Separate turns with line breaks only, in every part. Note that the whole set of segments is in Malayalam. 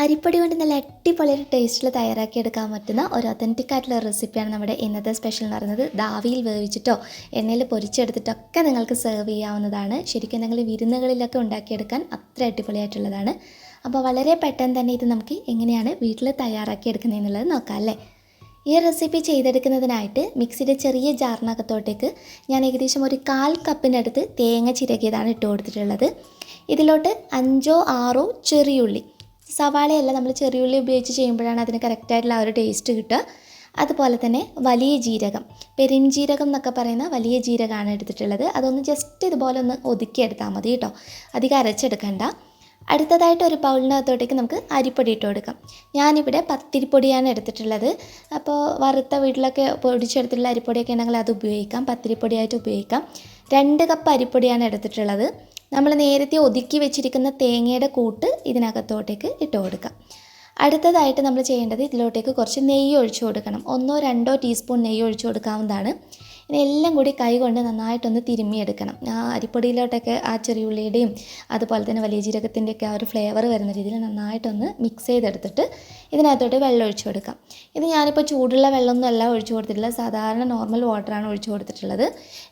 അരിപ്പൊടി കൊണ്ട് നല്ല അടിപൊളി ടേസ്റ്റിൽ തയ്യാറാക്കിയെടുക്കാൻ പറ്റുന്ന ഒരു ഒതൻറ്റിക് ആയിട്ടുള്ള റെസിപ്പിയാണ് നമ്മുടെ ഇന്നത്തെ സ്പെഷ്യൽ എന്ന് പറയുന്നത്. ദാവിയിൽ വേവിച്ചിട്ടോ എണ്ണയിൽ പൊരിച്ചെടുത്തിട്ടൊക്കെ നിങ്ങൾക്ക് സെർവ് ചെയ്യാവുന്നതാണ്. ശരിക്കും നിങ്ങൾ വിരുന്നുകളിലൊക്കെ ഉണ്ടാക്കിയെടുക്കാൻ അത്ര അടിപൊളിയായിട്ടുള്ളതാണ്. അപ്പോൾ വളരെ പെട്ടെന്ന് തന്നെ ഇത് നമുക്ക് എങ്ങനെയാണ് വീട്ടിൽ തയ്യാറാക്കിയെടുക്കുന്നതെന്നുള്ളത് നോക്കാം അല്ലേ. ഈ റെസിപ്പി ചെയ്തെടുക്കുന്നതിനായിട്ട് മിക്സിയുടെ ചെറിയ ജാറിനകത്തോട്ടേക്ക് ഞാൻ ഏകദേശം ഒരു 1/4 കപ്പിനടുത്ത് തേങ്ങ ചിരകിയതാണ് ഇട്ട് കൊടുത്തിട്ടുള്ളത്. ഇതിലോട്ട് 5-6 ചെറിയുള്ളി, സവാളയല്ല, നമ്മൾ ചെറിയുള്ളി ഉപയോഗിച്ച് ചെയ്യുമ്പോഴാണ് അതിന് കറക്റ്റായിട്ടുള്ള ആ ഒരു ടേസ്റ്റ് കിട്ടുക. അതുപോലെ തന്നെ വലിയ ജീരകം, പെരിഞ്ജീരകം എന്നൊക്കെ പറയുന്ന വലിയ ജീരകമാണ് എടുത്തിട്ടുള്ളത്. അതൊന്ന് ജസ്റ്റ് ഇതുപോലെ ഒന്ന് ഒതുക്കിയെടുത്താൽ മതി കേട്ടോ, അധികം അരച്ചെടുക്കണ്ട. അടുത്തതായിട്ട് ഒരു ബൗളിനകത്തോട്ടേക്ക് നമുക്ക് അരിപ്പൊടി ഇട്ട് കൊടുക്കാം. ഞാനിവിടെ പത്തിരിപ്പൊടിയാണ് എടുത്തിട്ടുള്ളത്. അപ്പോൾ വറുത്ത വീട്ടിലൊക്കെ പൊടിച്ചെടുത്തിട്ടുള്ള അരിപ്പൊടിയൊക്കെ ഉണ്ടെങ്കിൽ അത് ഉപയോഗിക്കാം, പത്തിരിപ്പൊടിയായിട്ട് ഉപയോഗിക്കാം. 2 കപ്പ് അരിപ്പൊടിയാണ് എടുത്തിട്ടുള്ളത്. നമ്മൾ നേരത്തെ ഒതുക്കി വെച്ചിരിക്കുന്ന തേങ്ങയുടെ കൂട്ട് ഇതിനകത്തോട്ടേക്ക് ഇട്ട് കൊടുക്കാം. അടുത്തതായിട്ട് നമ്മൾ ചെയ്യേണ്ടത് ഇതിലോട്ടേക്ക് കുറച്ച് നെയ്യ് ഒഴിച്ചു കൊടുക്കണം. 1-2 ടീസ്പൂൺ നെയ്യ് ഒഴിച്ചു കൊടുക്കാവുന്നതാണ്. ഇനി എല്ലാം കൂടി കൈ കൊണ്ട് നന്നായിട്ടൊന്ന് തിരുമ്മിയെടുക്കണം. ആ അരിപ്പൊടിയിലോട്ടൊക്കെ ആ ചെറിയുള്ളിയുടെയും അതുപോലെ തന്നെ വലിയ ജീരകത്തിൻ്റെയൊക്കെ ആ ഒരു ഫ്ലേവർ വരുന്ന രീതിയിൽ നന്നായിട്ടൊന്ന് മിക്സ് ചെയ്തെടുത്തിട്ട് ഇതിനകത്തോട്ട് വെള്ളം ഒഴിച്ചു കൊടുക്കാം. ഇത് ഞാനിപ്പോൾ ചൂടുള്ള വെള്ളമൊന്നും അല്ല ഒഴിച്ചു കൊടുത്തിട്ടില്ല, സാധാരണ നോർമൽ വാട്ടറാണ് ഒഴിച്ചു കൊടുത്തിട്ടുള്ളത്.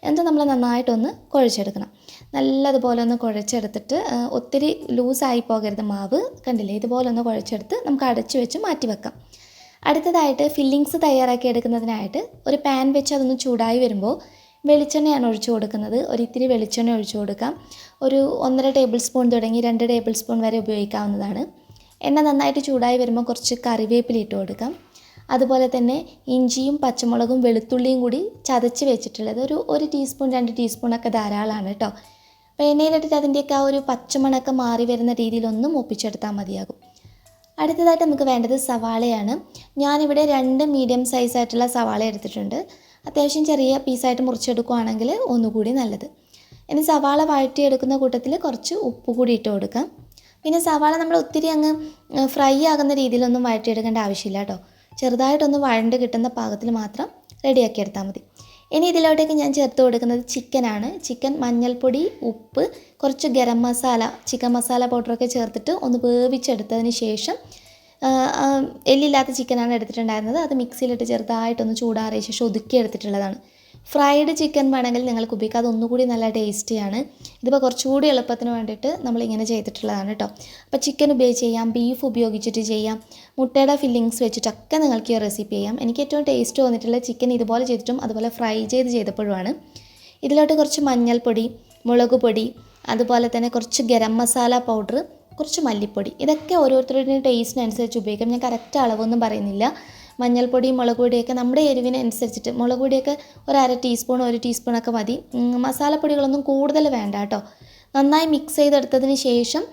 എന്നിട്ട് നമ്മൾ നന്നായിട്ടൊന്ന് കുഴച്ചെടുക്കണം. നല്ലതുപോലെ ഒന്ന് കുഴച്ചെടുത്തിട്ട് ഒത്തിരി ലൂസായി പോകരുത് മാവ്. കണ്ടില്ലേ, ഇതുപോലെ ഒന്ന് കുഴച്ചെടുത്ത് നമുക്ക് അടച്ചു വെച്ച് മാറ്റി വെക്കാം. അടുത്തതായിട്ട് ഫില്ലിങ്സ് തയ്യാറാക്കി എടുക്കുന്നതിനായിട്ട് ഒരു പാൻ വെച്ച് അതൊന്ന് ചൂടായി വരുമ്പോൾ വെളിച്ചെണ്ണയാണ് ഒഴിച്ചു കൊടുക്കുന്നത്. ഒരിത്തിരി വെളിച്ചെണ്ണ ഒഴിച്ചു കൊടുക്കാം. ഒരു 1.5 ടേബിൾ സ്പൂൺ തുടങ്ങി 2 ടേബിൾ സ്പൂൺ വരെ ഉപയോഗിക്കാവുന്നതാണ്. എണ്ണ നന്നായിട്ട് ചൂടായി വരുമ്പോൾ കുറച്ച് കറിവേപ്പില ഇട്ട് കൊടുക്കാം. അതുപോലെ തന്നെ ഇഞ്ചിയും പച്ചമുളകും വെളുത്തുള്ളിയും കൂടി ചതച്ച് വെച്ചിട്ടുള്ളത് ഒരു 1 ടീസ്പൂൺ 2 ടീസ്പൂണൊക്കെ ധാരാളമാണ് കേട്ടോ. അപ്പോൾ എണ്ണയിലിട്ടിട്ട് അതിൻ്റെയൊക്കെ ആ ഒരു പച്ചമണമൊക്കെ മാറി വരുന്ന രീതിയിലൊന്ന് മൂപ്പിച്ചെടുത്താൽ മതിയാകും. അടുത്തതായിട്ട് നമുക്ക് വേണ്ടത് സവാളയാണ്. ഞാനിവിടെ 2 മീഡിയം സൈസായിട്ടുള്ള സവാള എടുത്തിട്ടുണ്ട്. അത്യാവശ്യം ചെറിയ പീസായിട്ട് മുറിച്ചെടുക്കുകയാണെങ്കിൽ ഒന്നുകൂടി നല്ലത്. ഇനി സവാള വഴറ്റിയെടുക്കുന്ന കൂട്ടത്തിൽ കുറച്ച് ഉപ്പ് കൂടി ഇട്ട് കൊടുക്കാം. പിന്നെ സവാള നമ്മൾ ഒത്തിരി അങ്ങ് ഫ്രൈ ആകുന്ന രീതിയിലൊന്നും വഴറ്റിയെടുക്കേണ്ട ആവശ്യമില്ല കേട്ടോ. ചെറുതായിട്ടൊന്ന് വഴണ്ട് കിട്ടുന്ന പാകത്തിൽ മാത്രം റെഡിയാക്കി എടുത്താൽ മതി. ഇനി ഇതിലോട്ടേക്ക് ഞാൻ ചേർത്ത് കൊടുക്കുന്നത് ചിക്കനാണ്. ചിക്കൻ മഞ്ഞൾപ്പൊടി, ഉപ്പ്, കുറച്ച് ഗരം മസാല, ചിക്കൻ മസാല പൗഡറൊക്കെ ചേർത്തിട്ട് ഒന്ന് വേവിച്ചെടുത്തതിന് ശേഷം, എല്ലില്ലാത്ത ചിക്കനാണ് എടുത്തിട്ടുണ്ടായിരുന്നത്. അത് മിക്സിയിലിട്ട് ചെറുതായിട്ടൊന്ന് ചൂടാറിയ ശേഷം ഒതുക്കി എടുത്തിട്ടുള്ളതാണ്. ഫ്രൈഡ് ചിക്കൻ വേണമെങ്കിൽ നിങ്ങൾക്ക് ഉപയോഗിക്കാം, അതൊന്നുകൂടി നല്ല ടേസ്റ്റിയാണ്. ഇതിപ്പോൾ കുറച്ചുകൂടി എളുപ്പത്തിന് വേണ്ടിയിട്ട് നമ്മളിങ്ങനെ ചെയ്തിട്ടുള്ളതാണ് കേട്ടോ. അപ്പോൾ ചിക്കൻ ഉപയോഗിച്ച് ചെയ്യാം, ബീഫ് ഉപയോഗിച്ചിട്ട് ചെയ്യാം, മുട്ടയുടെ ഫില്ലിങ്സ് വെച്ചിട്ടൊക്കെ നിങ്ങൾക്ക് ഈ റെസിപ്പി ചെയ്യാം. എനിക്ക് ഏറ്റവും ടേസ്റ്റ് തോന്നിയിട്ടുള്ള ചിക്കൻ ഇതുപോലെ ചെയ്തിട്ടും അതുപോലെ ഫ്രൈ ചെയ്തപ്പോഴുമാണ്. ഇതിലോട്ട് കുറച്ച് മഞ്ഞൾപ്പൊടി, മുളക് പൊടി, അതുപോലെ തന്നെ കുറച്ച് ഗരം മസാല പൗഡർ, കുറച്ച് മല്ലിപ്പൊടി, ഇതൊക്കെ ഓരോരുത്തരുടെയും ടേസ്റ്റിനനുസരിച്ച് ഉപയോഗിക്കാം. ഞാൻ കറക്റ്റ് അളവൊന്നും പറയുന്നില്ല. മഞ്ഞൾപ്പൊടിയും മുളക് പൊടിയൊക്കെ നമ്മുടെ എരിവിനനുസരിച്ചിട്ട്, മുളക് പൊടിയൊക്കെ 1/2 ടീസ്പൂൺ 1 ടീസ്പൂണൊക്കെ മതി. മസാലപ്പൊടികളൊന്നും കൂടുതൽ വേണ്ട കേട്ടോ. നന്നായി മിക്സ് ചെയ്തെടുത്തതിന് ശേഷം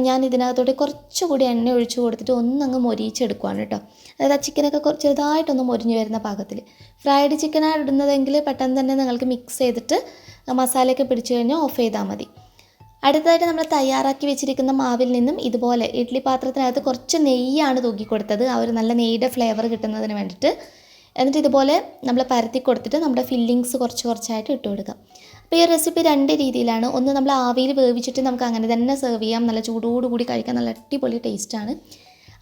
ഞാൻ ഇതിനകത്തോട്ട് കുറച്ചുകൂടി എണ്ണ ഒഴിച്ചു കൊടുത്തിട്ട് ഒന്നങ്ങ് മൊരിയിച്ചെടുക്കുകയാണ് കേട്ടോ. അതായത് ആ ചിക്കനൊക്കെ ചെറുതായിട്ടൊന്ന് മൊരിഞ്ഞ് വരുന്ന പാകത്തിൽ. ഫ്രൈഡ് ചിക്കനാണ് ഇടുന്നതെങ്കിൽ പെട്ടെന്ന് തന്നെ നിങ്ങൾക്ക് മിക്സ് ചെയ്തിട്ട് മസാലയൊക്കെ പിടിച്ചു കഴിഞ്ഞാൽ ഓഫ് ചെയ്താൽ മതി. അടുത്തതായിട്ട് നമ്മൾ തയ്യാറാക്കി വെച്ചിരിക്കുന്ന മാവിൽ നിന്നും ഇതുപോലെ ഇഡ്ഡലി പാത്രത്തിനകത്ത് കുറച്ച് നെയ്യാണ് തൂക്കി കൊടുത്തത്, ആ ഒരു നല്ല നെയ്യുടെ ഫ്ലേവർ കിട്ടുന്നതിന് വേണ്ടിയിട്ട്. എന്നിട്ട് ഇതുപോലെ നമ്മൾ പരത്തി കൊടുത്തിട്ട് നമ്മുടെ ഫില്ലിങ്സ് കുറച്ചായിട്ട് ഇട്ട് കൊടുക്കാം. അപ്പോൾ ഈ റെസിപ്പി 2 രീതിയിലാണ്. ഒന്ന് നമ്മൾ ആവിയിൽ വേവിച്ചിട്ട് നമുക്ക് അങ്ങനെ തന്നെ സെർവ് ചെയ്യാം, നല്ല ചൂടോടുകൂടി കഴിക്കാൻ നല്ല അടിപൊളി ടേസ്റ്റാണ്.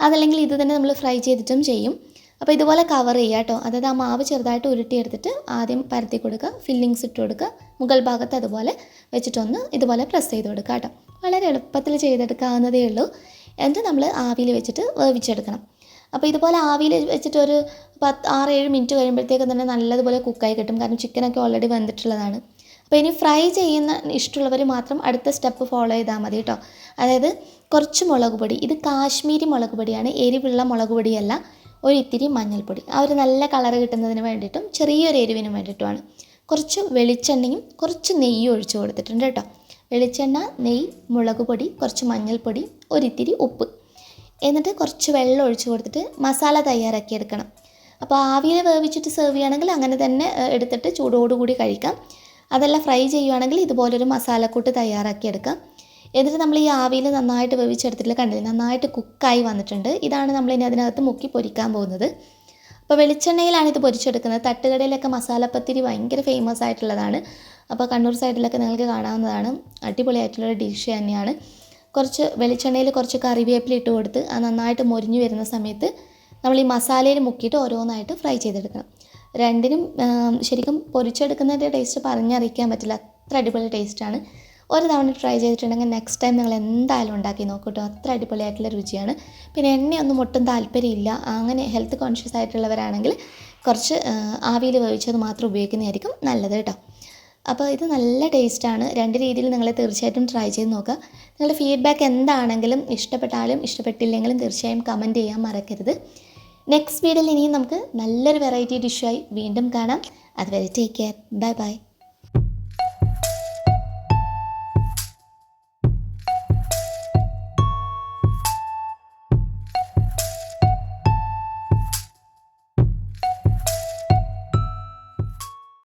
അതല്ലെങ്കിൽ ഇത് തന്നെ നമ്മൾ ഫ്രൈ ചെയ്തിട്ടും ചെയ്യും. അപ്പോൾ ഇതുപോലെ കവർ ചെയ്യുക കേട്ടോ. അതായത് ആ മാവ് ചെറുതായിട്ട് ഉരുട്ടിയെടുത്തിട്ട് ആദ്യം പരത്തി കൊടുക്കുക, ഫില്ലിങ്സ് ഇട്ട് കൊടുക്കുക, മുകൾ ഭാഗത്ത് അതുപോലെ വെച്ചിട്ടൊന്ന് ഇതുപോലെ പ്രസ് ചെയ്ത് കൊടുക്കുക കേട്ടോ. വളരെ എളുപ്പത്തിൽ ചെയ്തെടുക്കാവുന്നതേ ഉള്ളൂ. എന്നിട്ട് നമ്മൾ ആവിയിൽ വെച്ചിട്ട് വേവിച്ചെടുക്കണം. അപ്പോൾ ഇതുപോലെ ആവിയിൽ വെച്ചിട്ട് ഒരു 6-7 മിനിറ്റ് കഴിയുമ്പോഴത്തേക്കും തന്നെ നല്ലതുപോലെ കുക്കായി കിട്ടും, കാരണം ചിക്കനൊക്കെ ഓൾറെഡി വെന്തിട്ടുള്ളതാണ്. അപ്പോൾ ഇനി ഫ്രൈ ചെയ്യുന്ന ഇഷ്ടമുള്ളവർ മാത്രം അടുത്ത സ്റ്റെപ്പ് ഫോളോ ചെയ്താൽ മതി കേട്ടോ. അതായത് കുറച്ച് മുളക് പൊടി, ഇത് കാശ്മീരി മുളക് പൊടിയാണ്, എരിവുള്ള മുളക് പൊടിയല്ല. ഒരിത്തിരി മഞ്ഞൾപ്പൊടി, ആ ഒരു നല്ല കളർ കിട്ടുന്നതിന് വേണ്ടിയിട്ടും ചെറിയൊരു എരിവിനും വേണ്ടിയിട്ടുമാണ്. കുറച്ച് വെളിച്ചെണ്ണയും കുറച്ച് നെയ്യും ഒഴിച്ചു കൊടുത്തിട്ടുണ്ട് കേട്ടോ. വെളിച്ചെണ്ണ, നെയ്യ്, മുളക് പൊടി, കുറച്ച് മഞ്ഞൾപ്പൊടി, ഒരിത്തിരി ഉപ്പ്, എന്നിട്ട് കുറച്ച് വെള്ളം ഒഴിച്ചു കൊടുത്തിട്ട് മസാല തയ്യാറാക്കി എടുക്കണം. അപ്പോൾ ആവിയിൽ വേവിച്ചിട്ട് സെർവ് ചെയ്യുകയാണെങ്കിൽ അങ്ങനെ തന്നെ എടുത്തിട്ട് ചൂടോടുകൂടി കഴിക്കാം. അതല്ല ഫ്രൈ ചെയ്യുകയാണെങ്കിൽ ഇതുപോലൊരു മസാലക്കൂട്ട് തയ്യാറാക്കി എടുക്കാം. എന്നിട്ട് നമ്മൾ ഈ ആവിയിൽ നന്നായിട്ട് വേവിച്ചെടുത്തിട്ട് കണ്ടില്ലേ, നന്നായിട്ട് കുക്കായി വന്നിട്ടുണ്ട്. ഇതാണ് നമ്മളിനി അതിനകത്ത് മുക്കി പൊരിക്കാൻ പോകുന്നത്. അപ്പോൾ വെളിച്ചെണ്ണയിലാണ് ഇത് പൊരിച്ചെടുക്കുന്നത്. തട്ടുകടയിലൊക്കെ മസാലപ്പത്തിരി ഭയങ്കര ഫേമസ് ആയിട്ടുള്ളതാണ്. അപ്പോൾ കണ്ണൂർ സൈഡിലൊക്കെ നിങ്ങൾക്ക് കാണാവുന്നതാണ്. അടിപൊളിയായിട്ടുള്ളൊരു ഡിഷ് തന്നെയാണ്. കുറച്ച് വെളിച്ചെണ്ണയിൽ കുറച്ച് കറിവേപ്പില ഇട്ട് കൊടുത്ത് അത് നന്നായിട്ട് മൊരിഞ്ഞ് വരുന്ന സമയത്ത് നമ്മൾ ഈ മസാലയിൽ മുക്കിയിട്ട് ഓരോന്നായിട്ട് ഫ്രൈ ചെയ്തെടുക്കണം. രണ്ടിനും ശരിക്കും പൊരിച്ചെടുക്കുന്നതിൻ്റെ ടേസ്റ്റ് പറഞ്ഞറിയിക്കാൻ പറ്റില്ല, അത്ര അടിപൊളി ടേസ്റ്റാണ്. ഒരു തവണ ട്രൈ ചെയ്തിട്ടുണ്ടെങ്കിൽ നെക്സ്റ്റ് ടൈം നിങ്ങൾ എന്തായാലും ഉണ്ടാക്കി നോക്കൂ കേട്ടോ, അത്ര അടിപൊളിയായിട്ടുള്ള രുചിയാണ്. പിന്നെ എണ്ണയൊന്നും ഒട്ടും താല്പര്യമില്ല, അങ്ങനെ ഹെൽത്ത് കോൺഷ്യസ് ആയിട്ടുള്ളവരാണെങ്കിൽ കുറച്ച് ആവിയിൽ വേവിച്ചത് മാത്രം ഉപയോഗിക്കുന്നതായിരിക്കും നല്ലത് കേട്ടോ. അപ്പോൾ ഇത് നല്ല ടേസ്റ്റാണ്. രണ്ട് രീതിയിൽ നിങ്ങൾ തീർച്ചയായിട്ടും ട്രൈ ചെയ്ത് നോക്കുക. നിങ്ങളുടെ ഫീഡ്ബാക്ക് എന്താണെങ്കിലും ഇഷ്ടപ്പെട്ടാലും ഇഷ്ടപ്പെട്ടില്ലെങ്കിലും തീർച്ചയായും കമൻറ്റ് ചെയ്യാൻ മറക്കരുത്. നെക്സ്റ്റ് വീഡിയോയിൽ ഇനിയും നമുക്ക് നല്ലൊരു വെറൈറ്റി ഡിഷായി വീണ്ടും കാണാം. അതുവരെ ടേക്ക് കെയർ, ബൈ ബൈ.